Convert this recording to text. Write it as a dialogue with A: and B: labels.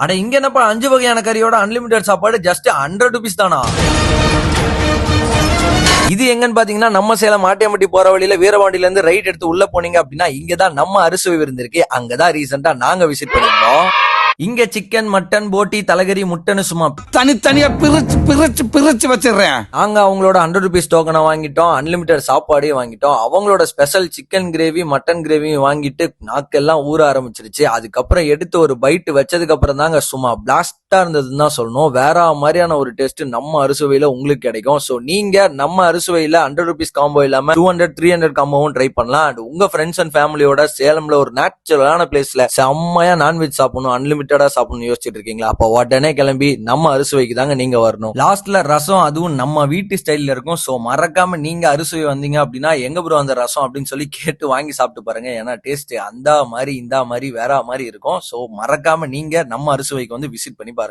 A: அட இங்க என்னப்பா 5 வகையான கறியோட அன்லிமிடெட் சாப்பாடு ஜஸ்ட் 100 ருபீஸ் தானா? இது எங்கன்னு பாத்தீங்கன்னா நம்ம சேலம் மாட்டியம்பட்டி போற வழியில வீரபாண்டியில இருந்து ரைட் எடுத்து உள்ள போனீங்க அப்படின்னா இங்கதான் நம்ம அறுசுவை விருந்து இருக்கு. அங்கதான் ரீசெண்டா நாங்க விசிட் பண்ணிருந்தோம். இங்க சிக்கன், மட்டன், போட்டி, தலைகறி, முட்டைன்னு சும்மா
B: தனித்தனியா பிரிச்சு பிரிச்சு பிரிச்சு வச்சிடுறேன்.
A: நாங்க அவங்களோட 100 ருபீஸ் டோக்கனை வாங்கிட்டோம், அன்லிமிட்டெட் சாப்பாடையும் வாங்கிட்டோம், அவங்களோட ஸ்பெஷல் சிக்கன் கிரேவி, மட்டன் கிரேவியும் வாங்கிட்டு நாக்கெல்லாம் ஊற ஆரம்பிச்சிருச்சு. அதுக்கப்புறம் எடுத்து ஒரு பைட் வச்சதுக்கு அப்புறம் தாங்க சும்மா பிளாஸ்டா இருந்ததுன்னு தான் சொல்லணும். வேற மாதிரியான ஒரு டேஸ்ட் நம்ம அறுசுவையில உங்களுக்கு கிடைக்கும். சோ நீங்க நம்ம அறுசுவையில 100 ருபீஸ் காம்போ இல்லாம 200, 300 காம்போவும் ட்ரை பண்ணலாம். அண்ட் உங்க ஃப்ரெண்ட்ஸ் அண்ட் ஃபேமிலியோட சேலம்ல ஒரு நேச்சுரலான பிளேஸ்ல செம்மையா நான்வெஜ் சாப்பிடணும், அன்லிமிட்டடா சாப்பிடணும் யோசிச்சுட்டு இருக்கீங்களா? அப்ப உடனே கிளம்பி நம்ம அறுசுவைக்கு தாங்க நீங்க வரணும். லாஸ்ட்ல ரசம், அதுவும் நம்ம வீட்டு ஸ்டைல்ல இருக்கும். சோ மறக்காம நீங்க அறுசுவை வந்தீங்க அப்படின்னா எங்க ப்ரோ அந்த ரசம் அப்படின்னு சொல்லி கேட்டு வாங்கி சாப்பிட்டு பாருங்க. ஏன்னா டேஸ்ட் அந்த மாதிரி இந்த மாதிரி வேற மாதிரி இருக்கும். சோ மறக்காம நீங்க நம்ம அறுசுவைக்கு வந்து விசிட் பண்ணி பாருங்க.